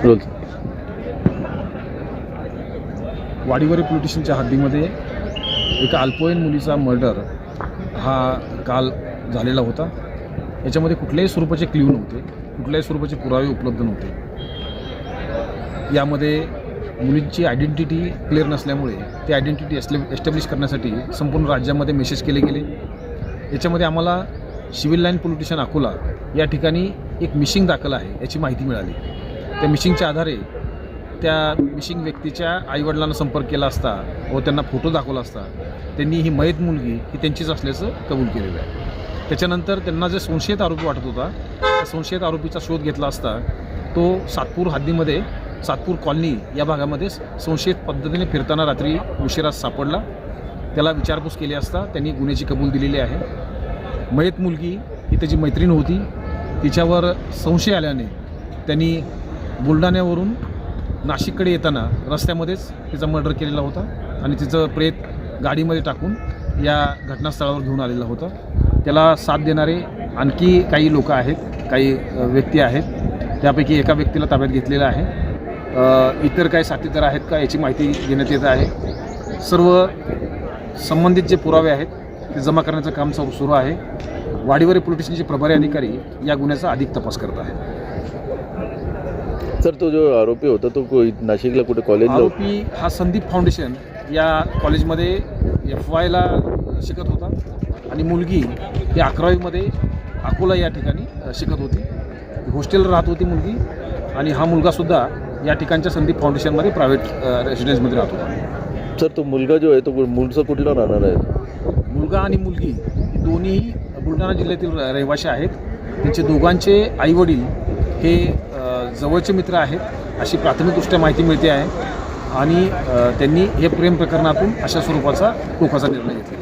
रोज वाडीवरी police स्टेशनच्या हद्दीमध्ये एका अल्पवयीन मुलीचा मर्डर हा काल झालेला होता। याच्यामध्ये कुठल्याही स्वरूपाचे क्ल्यू नव्हते, कुठल्याही स्वरूपाचे पुरावे उपलब्ध नव्हते। यामध्ये मुलींची आयडेंटिटी क्लिअर नसल्यामुळे ती आयडेंटिटी एस्टॅब्लिश करण्यासाठी संपूर्ण राज्यामध्ये मेसेज केले गेले। याच्यामध्ये आम्हाला civil line police station Akola या ठिकाणी एक मिसिंग दाखल आहे याची माहिती मिळाली। त्या मिसिंगच्या आधारे त्या मिसिंग व्यक्तीच्या आईवडिलांना संपर्क केला असता व त्यांना फोटो दाखवला असता त्यांनी ही मयत मुलगी ही त्यांचीच असल्याचं कबूल केलेलं आहे। त्याच्यानंतर त्यांना जे संशयित आरोपी वाटत होता त्या संशयित आरोपीचा शोध घेतला असता तो सातपूर हद्दीमध्ये सातपूर कॉलनी या भागामध्ये संशयित पद्धतीने फिरताना रात्री उशिरा सापडला। त्याला विचारपूस केली असता त्यांनी गुन्ह्याची कबूल दिलेली आहे। मयत मुलगी ही त्याची मैत्रीण होती, तिच्यावर संशय आल्याने त्यांनी बुलढाण्यावरून नाशिककडे येताना रस्त्यामध्येच तिचा मर्डर केलेला होता आणि तिचं प्रेत गाडीमध्ये टाकून या घटनास्थळावर घेऊन आलेला होता। त्याला साथ देणारे आणखी काही लोक आहेत, काही व्यक्ती आहेत, त्यापैकी एका व्यक्तीला ताब्यात घेतलेलं आहे। इतर काही साथीदार आहेत का याची माहिती देण्यात येत आहे। सर्व संबंधित जे पुरावे आहेत ते जमा करण्याचं काम सुरू आहे। वाडीवरी पोलीस स्टेशनचे प्रभारी अधिकारी या गुन्ह्याचा अधिक तपास करत आहेत। सर, तो जो आरोपी होता तो नाशिकला कुठे कॉलेजला? आरोपी हा संदीप फाउंडेशन या कॉलेजमध्ये FYला शिकत होता आणि मुलगी ही 11वीमध्ये अकोला या ठिकाणी शिकत होती। हॉस्टेलला राहत होती मुलगी आणि हा मुलगासुद्धा या ठिकाणच्या संदीप फाउंडेशनमध्ये प्रायव्हेट रेसिडेन्समध्ये राहत होता। सर, तो मुलगा जो आहे तो मूळचा कुठला राहणार आहे? मुलगा आणि मुलगी ही दोन्ही बुलढाणा जिल्ह्यातील रहिवासी आहेत। त्यांचे दोघांचे आईवडील हे जवळचे मित्र आहेत अशी प्राथमिकदृष्ट्या माहिती मिळते आहे आणि त्यांनी हे प्रेम प्रकरणातून अशा स्वरूपाचा टोकाचा निर्णय घेतला।